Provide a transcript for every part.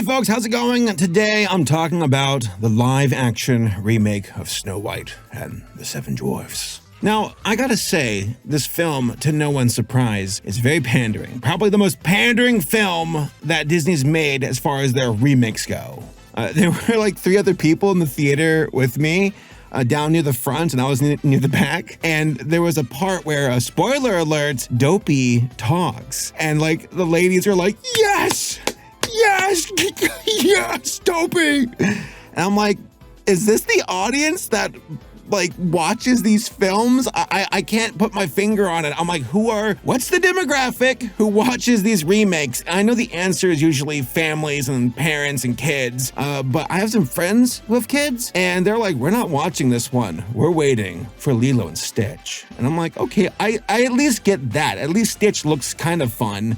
Hey folks, how's it going? Today I'm talking about the live-action remake of Snow White and the Seven Dwarfs. Now, I gotta say, this film, to no one's surprise, is very pandering. Probably the most pandering film that Disney's made as far as their remakes go. There were like 3 other people in the theater with me, down near the front, and I was near the back. And there was a part where, spoiler alert, Dopey talks. And like the ladies are like, yes! Yes! Yes, Dopey! And I'm like, is this the audience that like watches these films? I can't put my finger on it. I'm like, what's the demographic who watches these remakes? I know the answer is usually families and parents and kids, but I have some friends who have kids and they're like, we're not watching this one. We're waiting for Lilo and Stitch. And I'm like, okay, I at least get that. At least Stitch looks kind of fun,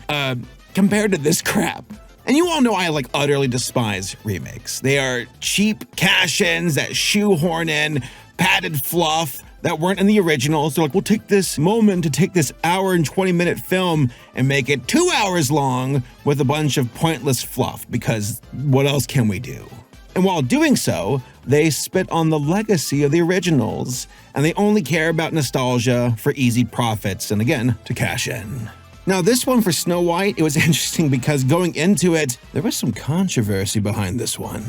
compared to this crap. And you all know I like utterly despise remakes. They are cheap cash-ins that shoehorn in padded fluff that weren't in the original. So like, we'll take this moment to take this hour and 20-minute film and make it 2 hours long with a bunch of pointless fluff, because what else can we do? And while doing so, they spit on the legacy of the originals, and they only care about nostalgia for easy profits and again, to cash in. Now, this one for Snow White, it was interesting because going into it, there was some controversy behind this one.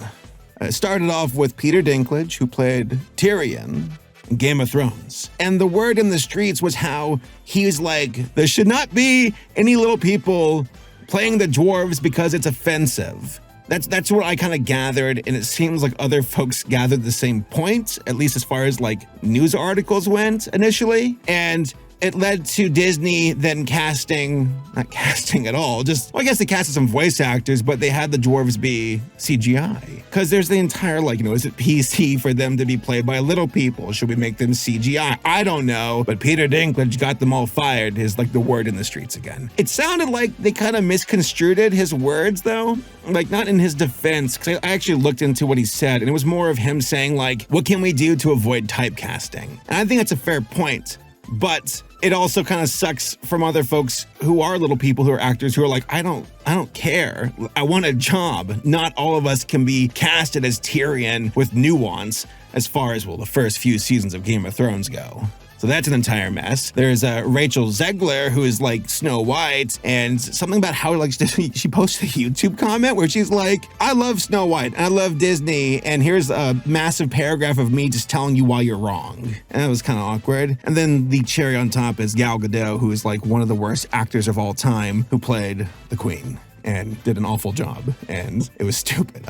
It started off with Peter Dinklage, who played Tyrion in Game of Thrones. And the word in the streets was how he was like, there should not be any little people playing the dwarves because it's offensive. That's what I kind of gathered, and it seems like other folks gathered the same point, at least as far as like news articles went initially. And it led to Disney then not casting at all, well, I guess they casted some voice actors, but they had the dwarves be CGI. Because there's the entire, is it PC for them to be played by little people? Should we make them CGI? I don't know, but Peter Dinklage got them all fired, is like the word in the streets again. It sounded like they kind of misconstrued his words though, like not in his defense, because I actually looked into what he said, and it was more of him saying like, what can we do to avoid typecasting? And I think that's a fair point. But it also kind of sucks from other folks who are little people who are actors who are like, I don't care. I want a job. Not all of us can be casted as Tyrion with nuance as far as, the first few seasons of Game of Thrones go. So that's an entire mess. There's Rachel Zegler, who is like Snow White, and something about how she posted a YouTube comment where she's like, I love Snow White, I love Disney, and here's a massive paragraph of me just telling you why you're wrong. And that was kind of awkward. And then the cherry on top is Gal Gadot, who is like one of the worst actors of all time, who played the Queen and did an awful job, and it was stupid.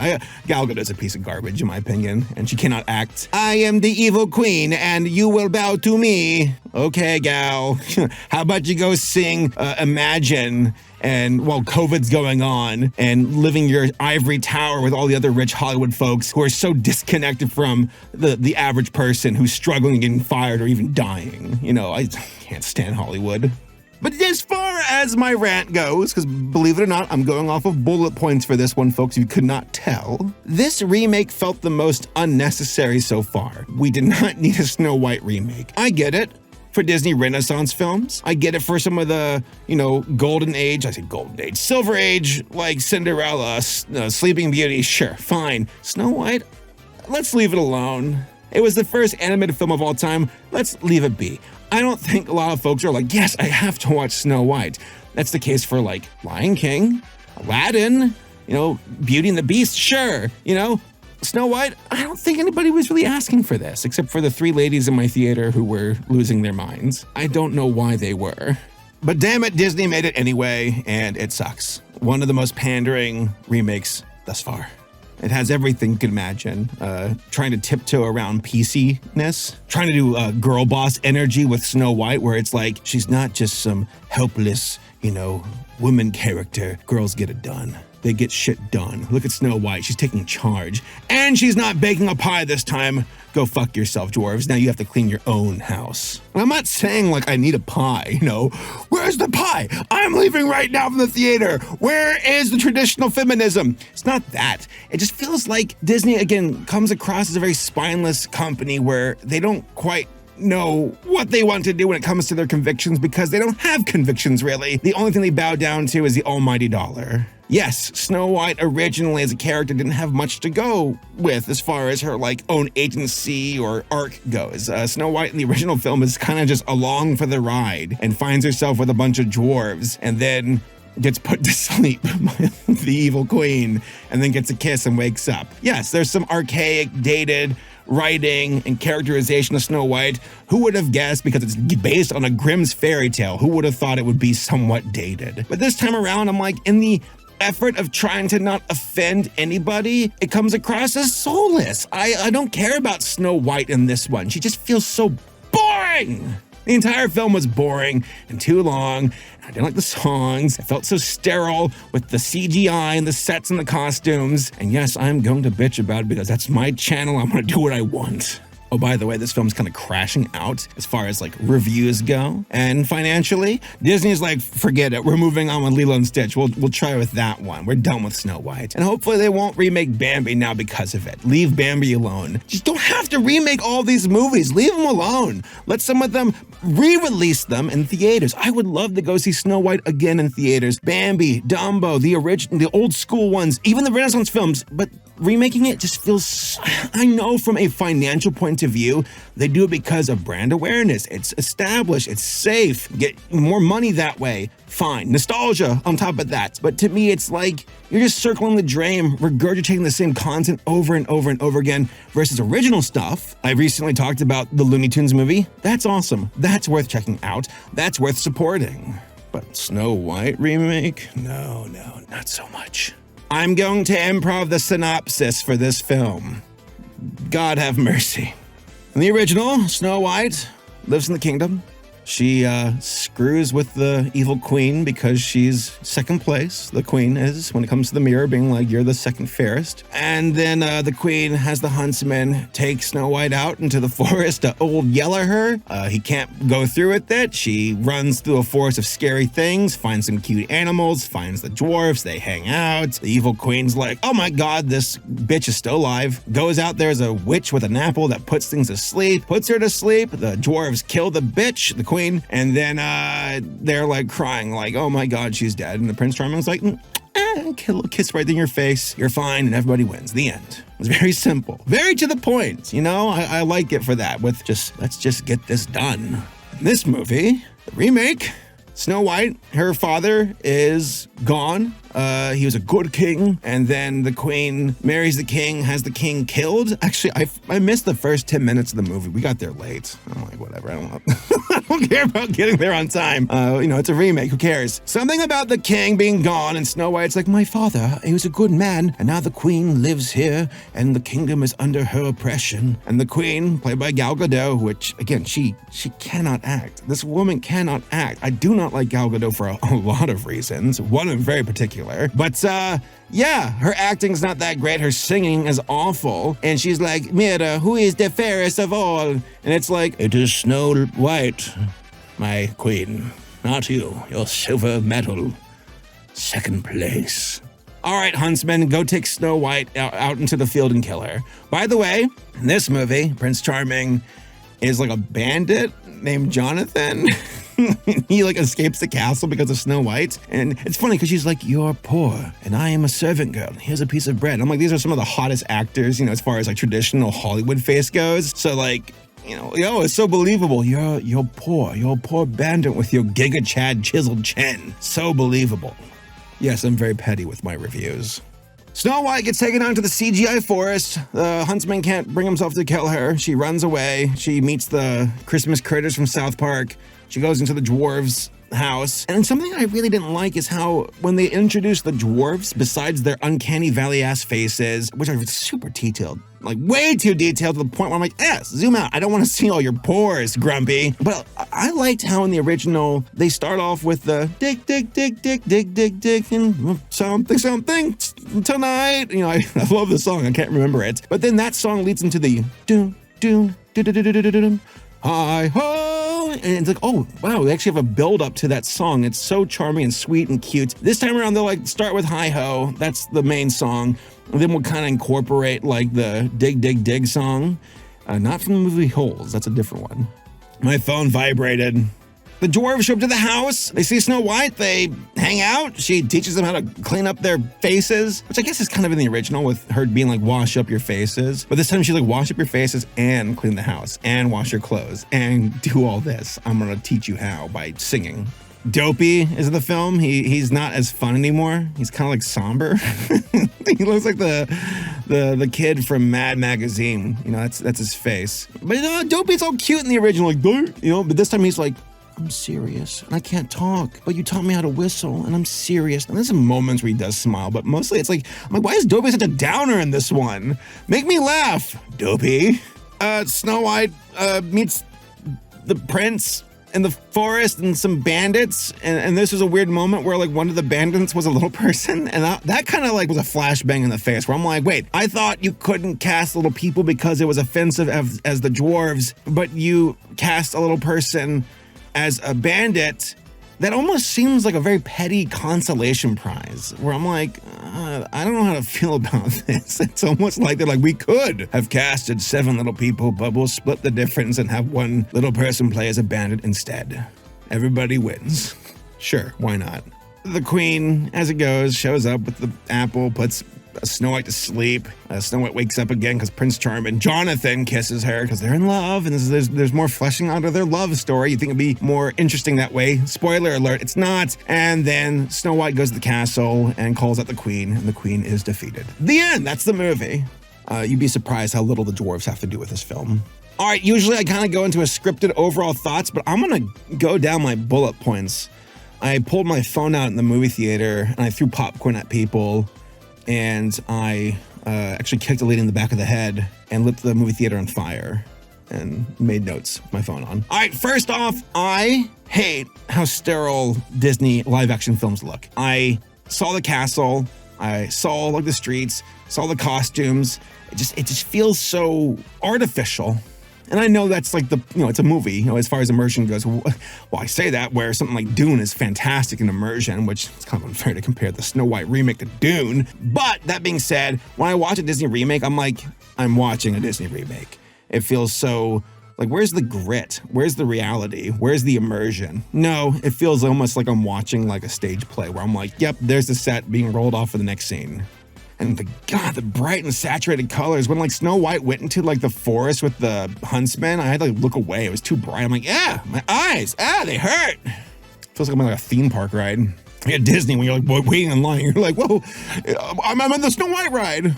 Gal Gadot's a piece of garbage, in my opinion, and she cannot act. I am the evil queen, and you will bow to me. Okay, Gal. How about you go sing Imagine, and while COVID's going on, and living your ivory tower with all the other rich Hollywood folks who are so disconnected from the average person who's struggling and getting fired or even dying. I can't stand Hollywood. But as far as my rant goes, because believe it or not, I'm going off of bullet points for this one, folks, if you could not tell, this remake felt the most unnecessary so far. We did not need a Snow White remake. I get it for Disney Renaissance films. I get it for some of the, golden age, silver age, like Cinderella, Sleeping Beauty, sure, fine. Snow White, let's leave it alone. It was the first animated film of all time. Let's leave it be. I don't think a lot of folks are like, yes, I have to watch Snow White. That's the case for like Lion King, Aladdin, Beauty and the Beast, sure. Snow White, I don't think anybody was really asking for this, except for the 3 ladies in my theater who were losing their minds. I don't know why they were. But damn it, Disney made it anyway, and it sucks. One of the most pandering remakes thus far. It has everything you can imagine. Trying to tiptoe around PC-ness. Trying to do girl boss energy with Snow White, where it's like, she's not just some helpless, woman character. Girls get it done. They get shit done. Look at Snow White. She's taking charge. And she's not baking a pie this time. Go fuck yourself, dwarves. Now you have to clean your own house. And I'm not saying like I need a pie, Where's the pie? I'm leaving right now from the theater. Where is the traditional feminism? It's not that. It just feels like Disney, again, comes across as a very spineless company where they don't quite know what they want to do when it comes to their convictions because they don't have convictions, really. The only thing they bow down to is the almighty dollar. Yes, Snow White originally as a character didn't have much to go with as far as her like own agency or arc goes. Snow White in the original film is kind of just along for the ride and finds herself with a bunch of dwarves and then gets put to sleep by the evil queen and then gets a kiss and wakes up. Yes, there's some archaic, dated writing and characterization of Snow White. Who would have guessed, because it's based on a Grimm's fairy tale, who would have thought it would be somewhat dated? But this time around, I'm like, in the effort of trying to not offend anybody, it comes across as soulless. I don't care about Snow White in this one. She just feels so boring. The entire film was boring and too long. I didn't like the songs. I felt so sterile with the CGI and the sets and the costumes. And yes, I'm going to bitch about it because that's my channel. I'm going to do what I want. Oh, by the way, this film's kind of crashing out as far as like reviews go. And financially, Disney's like, forget it. We're moving on with Lilo and Stitch. We'll try with that one. We're done with Snow White. And hopefully they won't remake Bambi now because of it. Leave Bambi alone. Just don't have to remake all these movies. Leave them alone. Let some of them re-release them in theaters. I would love to go see Snow White again in theaters. Bambi, Dumbo, the old school ones, even the Renaissance films, but remaking it just feels, I know from a financial point of view, they do it because of brand awareness. It's established, it's safe, get more money that way. Fine. Nostalgia on top of that. But to me, it's like you're just circling the drain, regurgitating the same content over and over and over again versus original stuff. I recently talked about the Looney Tunes movie. That's awesome. That's worth checking out. That's worth supporting. But Snow White remake? No, not so much. I'm going to improv the synopsis for this film. God have mercy. In the original, Snow White lives in the kingdom. She screws with the evil queen because she's second place. The queen is, when it comes to the mirror, being like, you're the second fairest. And then the queen has the huntsman take Snow White out into the forest to old yell at her. He can't go through with it. She runs through a forest of scary things, finds some cute animals, finds the dwarfs, they hang out. The evil queen's like, oh my god, this bitch is still alive. Goes out there as a witch with an apple that puts things to sleep, puts her to sleep. The dwarves kill the bitch, the queen, and then they're like crying like, oh my god, she's dead. And the Prince Charming's like, a little kiss right in your face, you're fine, and everybody wins. The end. It's very simple, very to the point, you know. I like it for that, with just, let's just get this done. In this movie, the remake, Snow White, her father is gone. He was a good king, and then the queen marries the king, has the king killed. Actually, I missed the first 10 minutes of the movie. We got there late. I'm like, whatever, I don't care about getting there on time. It's a remake, who cares? Something about the king being gone, and Snow White's like, my father, he was a good man, and now the queen lives here, and the kingdom is under her oppression. And the queen, played by Gal Gadot, which, again, she cannot act. This woman cannot act. I do not like Gal Gadot for a lot of reasons, one in very particular. But yeah, her acting's not that great. Her singing is awful. And she's like, Mira, who is the fairest of all? And it's like, it is Snow White, my queen, not you. You're silver medal, second place. All right, huntsman, go take Snow White out into the field and kill her. By the way, in this movie, Prince Charming is like a bandit named Jonathan. He like escapes the castle because of Snow White. And it's funny because she's like, you're poor and I am a servant girl. Here's a piece of bread. I'm like, these are some of the hottest actors, as far as like traditional Hollywood face goes. So like, it's so believable. You're poor. You're a poor bandit with your Giga Chad chiseled chin. So believable. Yes, I'm very petty with my reviews. Snow White gets taken out to the CGI forest. The huntsman can't bring himself to kill her. She runs away. She meets the Christmas critters from South Park. She goes into the dwarves' house. And something I really didn't like is how when they introduced the dwarves, besides their uncanny valley-ass faces, which are super detailed, like way too detailed to the point where I'm like, zoom out. I don't want to see all your pores, Grumpy. But I liked how in the original, they start off with the dick, and something tonight. I love the song. I can't remember it. But then that song leads into the hi ho, and it's like, oh wow, we actually have a build up to that song. It's so charming and sweet and cute. This time around, they'll like start with hi ho. That's the main song. And then we'll kind of incorporate like the dig song. Not from the movie Holes. That's a different one. My phone vibrated. The dwarves show up to the house. They see Snow White. They hang out. She teaches them how to clean up their faces, which I guess is kind of in the original with her being like, wash up your faces. But this time she's like, wash up your faces and clean the house and wash your clothes and do all this. I'm going to teach you how by singing. Dopey is in the film. He's not as fun anymore. He's kind of like somber. He looks like the kid from Mad Magazine. You know, that's his face. But Dopey's all cute in the original, like, you know. But this time he's like, I'm serious and I can't talk, but you taught me how to whistle and I'm serious. And there's some moments where he does smile, but mostly it's like, I'm like, why is Dopey such a downer in this one? Make me laugh, Dopey. Snow White meets the prince in the forest and some bandits, and this was a weird moment where like one of the bandits was a little person, and that kind of like was a flashbang in the face where I'm like, wait, I thought you couldn't cast little people because it was offensive as the dwarves, but you cast a little person as a bandit. That almost seems like a very petty consolation prize where I'm like, I don't know how to feel about this. It's almost like they're like, we could have casted 7 little people, but we'll split the difference and have one little person play as a bandit instead. Everybody wins. Sure, why not? The queen, as it goes, shows up with the apple, puts Snow White to sleep. Snow White wakes up again because Prince Charming, Jonathan, kisses her because they're in love, and there's more fleshing out of their love story. You think it'd be more interesting that way. Spoiler alert, it's not. And then Snow White goes to the castle and calls out the queen, and the queen is defeated. The end. That's the movie. You'd be surprised how little the dwarves have to do with this film. All right, usually I kind of go into a scripted overall thoughts, but I'm gonna go down my bullet points. I pulled my phone out in the movie theater and I threw popcorn at people. And I actually kicked a lady in the back of the head and lit the movie theater on fire and made notes with my phone on. All right, first off, I hate how sterile Disney live action films look. I saw the castle, I saw like the streets, saw the costumes. It just feels so artificial. And I know that's like it's a movie, as far as immersion goes. Well, I say that where something like Dune is fantastic in immersion, which is kind of unfair to compare the Snow White remake to Dune. But that being said, when I watch a Disney remake, I'm like, I'm watching a Disney remake. It feels so like, where's the grit? Where's the reality? Where's the immersion? No, it feels almost like I'm watching like a stage play where I'm like, yep, there's the set being rolled off for the next scene. And the bright and saturated colors. When like Snow White went into like the forest with the huntsman, I had to like look away. It was too bright. I'm like, yeah, my eyes, they hurt. Feels like I'm on like a theme park ride. At Disney, when you're like waiting in line, you're like, whoa, I'm on the Snow White ride.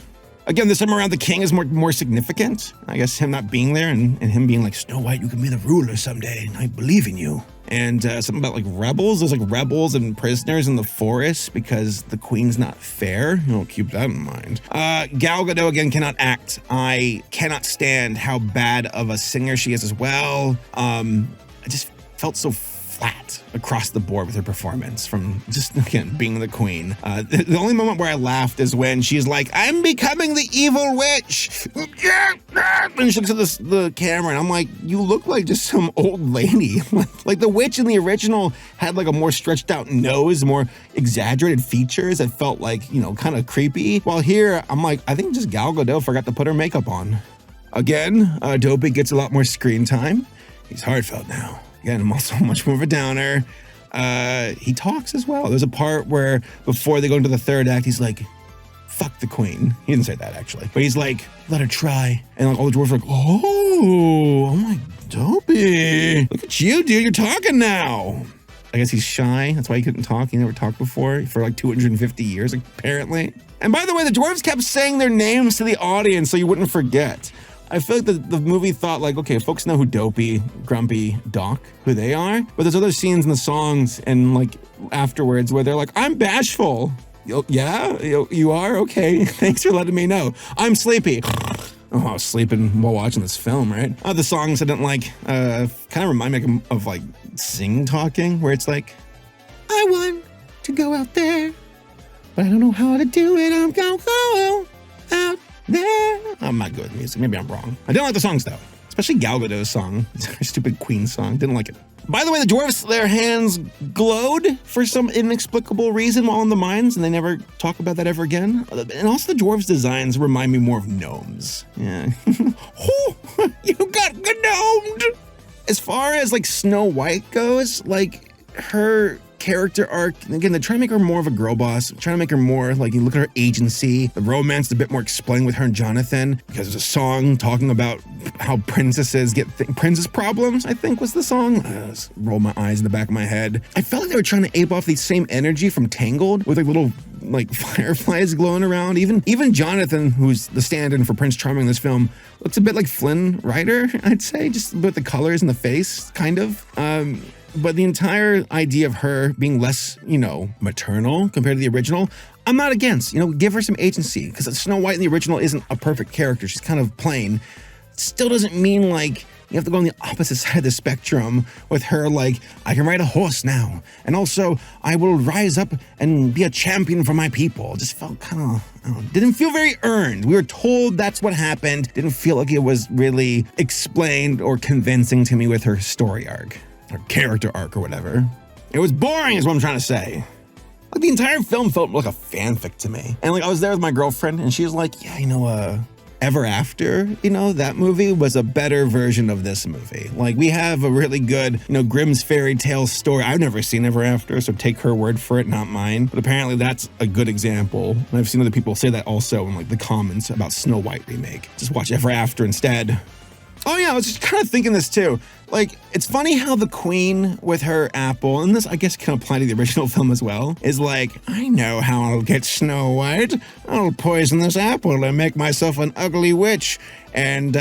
Again, this time around, the king is more significant. I guess him not being there and him being like, Snow White, you can be the ruler someday, and I believe in you. And something about like rebels. There's like rebels and prisoners in the forest because the queen's not fair. Keep that in mind. Gal Gadot again cannot act. I cannot stand how bad of a singer she is as well. I just felt so flat across the board with her performance from just, again, being the queen. The only moment where I laughed is when she's like, I'm becoming the evil witch. And she looks at the camera and I'm like, you look like just some old lady. Like the witch in the original had like a more stretched out nose, more exaggerated features that felt like, kind of creepy. While here, I'm like, I think just Gal Gadot forgot to put her makeup on. Again, Dopey gets a lot more screen time. He's heartfelt now. Again, I'm also much more of a downer. He talks as well. There's a part where before they go into the third act, he's like, fuck the queen. He didn't say that actually, but he's like, let her try. And like all the dwarves are like, oh my Dopey. Look at you, dude. You're talking now. I guess he's shy. That's why he couldn't talk. He never talked before for like 250 years, apparently. And by the way, the dwarves kept saying their names to the audience so you wouldn't forget. I feel like the movie thought like, okay, folks know who Dopey, Grumpy, Doc, who they are. But there's other scenes in the songs and like afterwards where they're like, I'm bashful. Yeah, you are? Okay, thanks for letting me know. I'm sleepy. Oh, I was sleeping while watching this film, right? The songs I didn't like kind of remind me of like Sing Talking, where it's like, I want to go out there, but I don't know how to do it. I'm gonna go out there. I'm not good at music. Maybe I'm wrong. I didn't like the songs though, especially Gal Gadot's song. It's her stupid Queen song. Didn't like it. By the way, the dwarves, their hands glowed for some inexplicable reason while in the mines, and they never talk about that ever again. And also the dwarves' designs remind me more of gnomes. Yeah. Oh, you got gnomed! as far as like Snow White goes, like her character arc, again, they try to make her more of a girl boss, trying to make her more like, you look at her agency, the romance is a bit more explained with her and Jonathan, because there's a song talking about how princesses get princess problems, I think was the song. I just roll my eyes in the back of my head. I felt like they were trying to ape off the same energy from Tangled, with like little like fireflies glowing around. Even Jonathan, who's the stand-in for Prince Charming in this film, looks a bit like Flynn Rider, I'd say, just with the colors in the face, kind of. But the entire idea of her being less, maternal compared to the original, I'm not against. Give her some agency, because Snow White in the original isn't a perfect character. She's kind of plain. Still doesn't mean like you have to go on the opposite side of the spectrum with her, like, I can ride a horse now, and also I will rise up and be a champion for my people. Just felt kind of, didn't feel very earned. We were told that's what happened. Didn't feel like it was really explained or convincing to me with her story arc. Or character arc or whatever. It was boring is what I'm trying to say. Like the entire film felt like a fanfic to me. And like I was there with my girlfriend and she was like, yeah, Ever After, that movie was a better version of this movie. Like we have a really good, Grimm's fairy tale story. I've never seen Ever After, so take her word for it, not mine. But apparently that's a good example. And I've seen other people say that also in like the comments about Snow White remake. Just watch Ever After instead. Oh yeah, I was just kind of thinking this too. Like, it's funny how the queen with her apple, and this I guess can apply to the original film as well, is like, I know how I'll get Snow White. I'll poison this apple and make myself an ugly witch and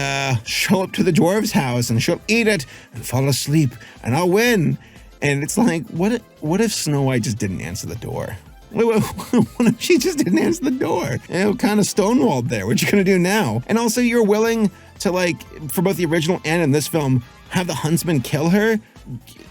show up to the dwarf's house and she'll eat it and fall asleep and I'll win. And it's like, what if Snow White just didn't answer the door? What if she just didn't answer the door? Kind of stonewalled there. What you gonna do now? And also, you're willing to, like, for both the original and in this film, have the huntsman kill her?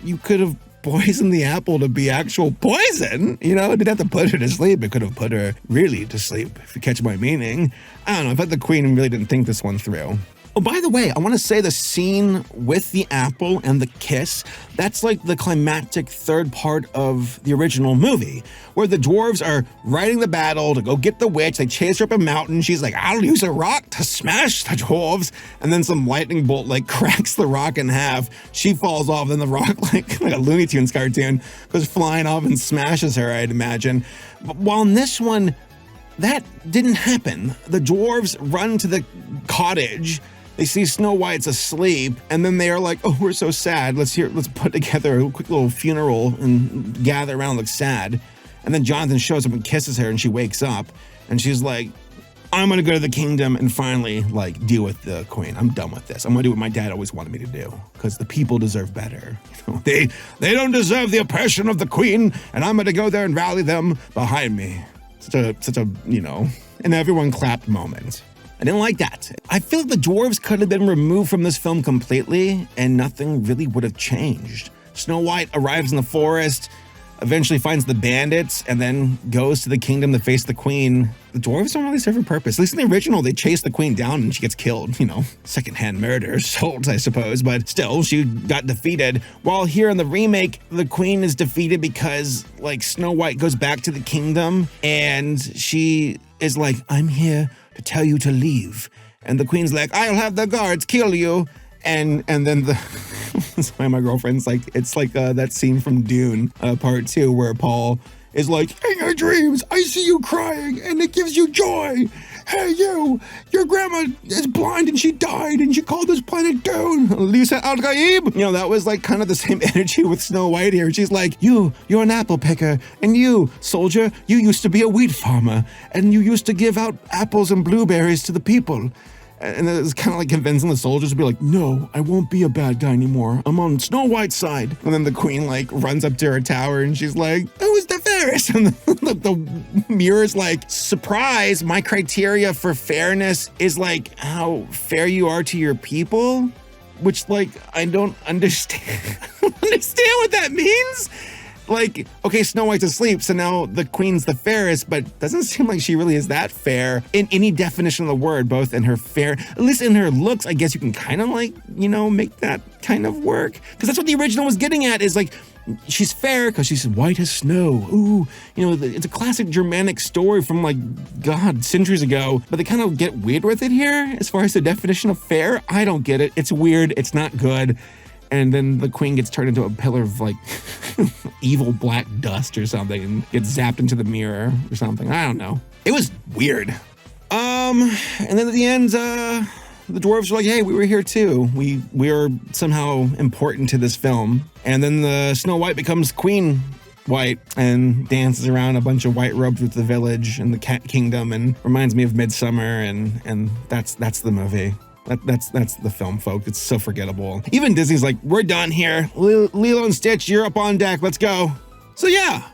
You could have poisoned the apple to be actual poison. It didn't have to put her to sleep. It could have put her really to sleep, if you catch my meaning. I don't know. I thought the queen really didn't think this one through. Oh, by the way, I want to say the scene with the apple and the kiss, that's like the climactic third part of the original movie, where the dwarves are riding the battle to go get the witch. They chase her up a mountain. She's like, I'll use a rock to smash the dwarves. And then some lightning bolt like cracks the rock in half. She falls off, then the rock, like a Looney Tunes cartoon, goes flying off and smashes her, I'd imagine. But while in this one, that didn't happen. The dwarves run to the cottage. They see Snow White's asleep, and then they are like, oh, we're so sad. Let's put together a quick little funeral and gather around, look sad. And then Jonathan shows up and kisses her, and she wakes up, and she's like, I'm gonna go to the kingdom and finally, like, deal with the queen. I'm done with this. I'm gonna do what my dad always wanted me to do, because the people deserve better. They don't deserve the oppression of the queen, and I'm gonna go there and rally them behind me. Such a and everyone clapped moment. I didn't like that. I feel like the dwarves could have been removed from this film completely and nothing really would have changed. Snow White arrives in the forest, eventually finds the bandits, and then goes to the kingdom to face the queen. The dwarves don't really serve a purpose. At least in the original, they chase the queen down and she gets killed. Secondhand murder, sold, I suppose, but still, she got defeated. While here in the remake, the queen is defeated because, like, Snow White goes back to the kingdom and she is like, I'm here to tell you to leave. And the queen's like, I'll have the guards kill you. And then that's why my girlfriend's like, it's like that scene from Dune, part 2, where Paul is like, in your dreams, I see you crying and it gives you joy. Hey, your grandma is blind and she died and she called this planet Dune. Lisa Al Gaib. That was like kind of the same energy with Snow White here. She's like, you're an apple picker. And you, soldier, you used to be a wheat farmer. And you used to give out apples and blueberries to the people. And it was kind of like convincing the soldiers to be like, no, I won't be a bad guy anymore. I'm on Snow White's side. And then the queen like runs up to her tower and she's like, who's the fairest? And the mirror's like, surprise, my criteria for fairness is like how fair you are to your people. Which, like, I don't understand. Understand what that means? Like, okay, Snow White's asleep, so now the queen's the fairest, but doesn't seem like she really is that fair in any definition of the word, both in her fair, at least in her looks, I guess you can kind of like, make that kind of work. Because that's what the original was getting at, is like, she's fair because she's white as snow. Ooh, it's a classic Germanic story from like, God, centuries ago, but they kind of get weird with it here as far as the definition of fair. I don't get it. It's weird. It's not good. and then the queen gets turned into a pillar of like evil black dust or something and gets zapped into the mirror or something. I don't know. It was weird. And then at the end, the dwarves were like, hey, we were here too. We are somehow important to this film. And then the Snow White becomes Queen White and dances around a bunch of white robes with the village and the cat kingdom and reminds me of Midsummer, and that's the movie. That's the film, folks. It's so forgettable. Even Disney's like, we're done here. Lilo and Stitch, you're up on deck. Let's go. So yeah,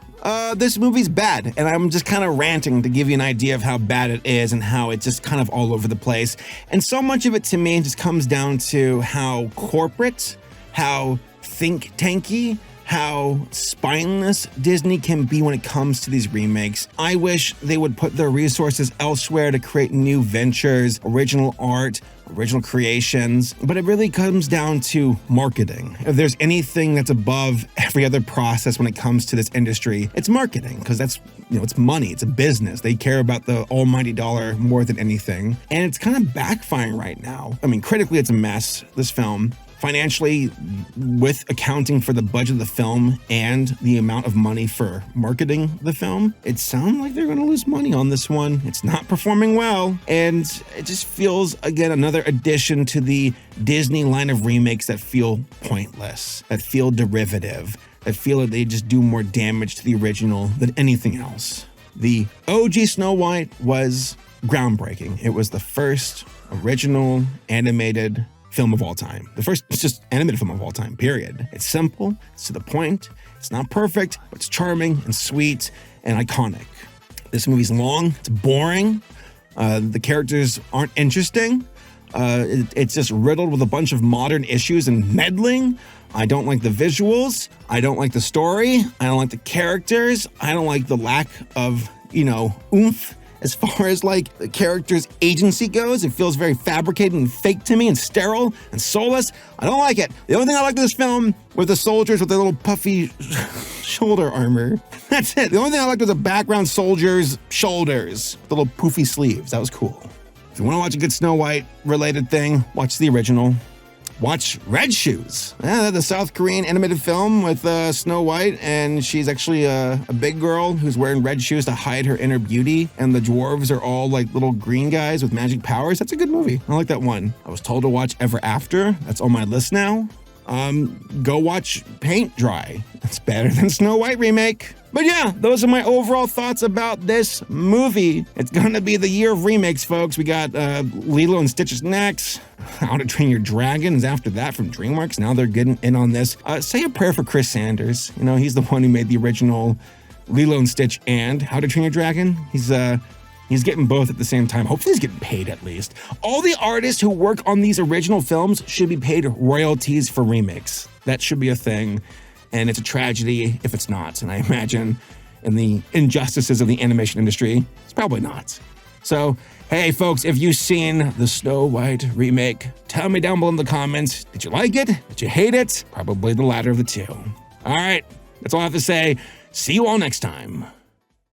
this movie's bad, and I'm just kind of ranting to give you an idea of how bad it is and how it's just kind of all over the place. And so much of it to me just comes down to how corporate, how think tanky, how spineless Disney can be when it comes to these remakes. I wish they would put their resources elsewhere to create new ventures, original art, original creations, but it really comes down to marketing. If there's anything that's above every other process when it comes to this industry, it's marketing, because that's, it's money, it's a business. They care about the almighty dollar more than anything. And it's kind of backfiring right now. I mean, critically, it's a mess, this film. Financially, with accounting for the budget of the film and the amount of money for marketing the film, it sounds like they're going to lose money on this one. It's not performing well, and it just feels, again, another addition to the Disney line of remakes that feel pointless, that feel derivative, that feel that they just do more damage to the original than anything else. The OG Snow White was groundbreaking. It was the first original animated film of all time. The first, it's just animated film of all time, period. It's simple, it's to the point, it's not perfect, but it's charming and sweet and iconic. This movie's long, it's boring, the characters aren't interesting, it's just riddled with a bunch of modern issues and meddling. I don't like the visuals, I don't like the story, I don't like the characters, I don't like the lack of, oomph. As far as like the character's agency goes, it feels very fabricated and fake to me and sterile and soulless. I don't like it. The only thing I like in this film were the soldiers with their little puffy shoulder armor. That's it. The only thing I liked was the background soldiers' shoulders, the little poofy sleeves. That was cool. If you want to watch a good Snow White related thing, watch the original. Watch Red Shoes, the South Korean animated film with Snow White, and she's actually a big girl who's wearing red shoes to hide her inner beauty, and the dwarves are all like little green guys with magic powers. That's a good movie. I like that one. I was told to watch Ever After. That's on my list now. Go watch Paint Dry. That's better than Snow White remake. But yeah, those are my overall thoughts about this movie. It's gonna be the year of remakes, folks. We got Lilo and Stitch next. How to Train Your Dragon is after that from DreamWorks. Now they're getting in on this. Say a prayer for Chris Sanders. He's the one who made the original Lilo and Stitch and How to Train Your Dragon. He's getting both at the same time. Hopefully he's getting paid at least. All the artists who work on these original films should be paid royalties for remakes. That should be a thing. And it's a tragedy if it's not. And I imagine in the injustices of the animation industry, it's probably not. So, hey folks, if you've seen the Snow White remake, tell me down below in the comments. Did you like it? Did you hate it? Probably the latter of the two. All right, that's all I have to say. See you all next time.